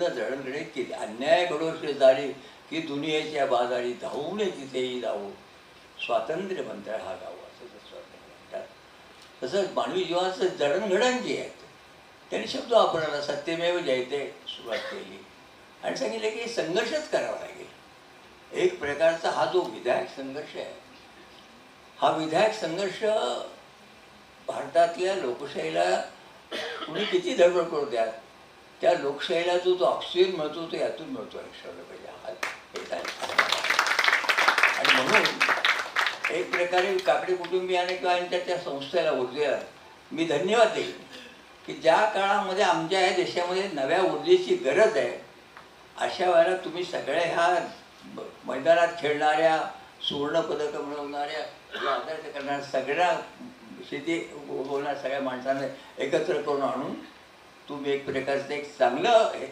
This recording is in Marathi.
जडणघडण केली. अन्याय घडो शेजारी की दुनियेच्या बाजारी धावून तिथेही जाऊ, स्वातंत्र्य म्हणता हा गाव, असं ते स्वातंत्र्य म्हणतात. तसंच मानवी जीवनाचं जडणघडण जी आहे त्यांनी शब्द वापरला, सत्यमेव जयते सुरुवात केली आणि सांगितलं की संघर्षच करावा लागेल. एक प्रकारचा हा जो विधायक संघर्ष आहे, हा विधायक संघर्ष भारतातल्या लोकशाहीला कुणी किती धडपड करू द्या, त्या लोकशाहीला जो ऑक्सिजन मिळतो तो यातून मिळतो लक्षात पाहिजे. आणि म्हणून एक प्रकारे काकडे कुटुंबियाने किंवा त्या संस्थेला ऊर्जेला मी धन्यवाद देईन की ज्या काळामध्ये आमच्या या देशामध्ये नव्या ऊर्जेची गरज आहे, अशा वेळेला तुम्ही सगळ्या ह्या मैदानात खेळणाऱ्या, सुवर्णपदकं मिळवणाऱ्या, आदर्श करणाऱ्या सगळ्या शेती बोलणाऱ्या सगळ्या माणसांना एकत्र करून आणून तुम्ही एक प्रकारचं एक चांगलं हे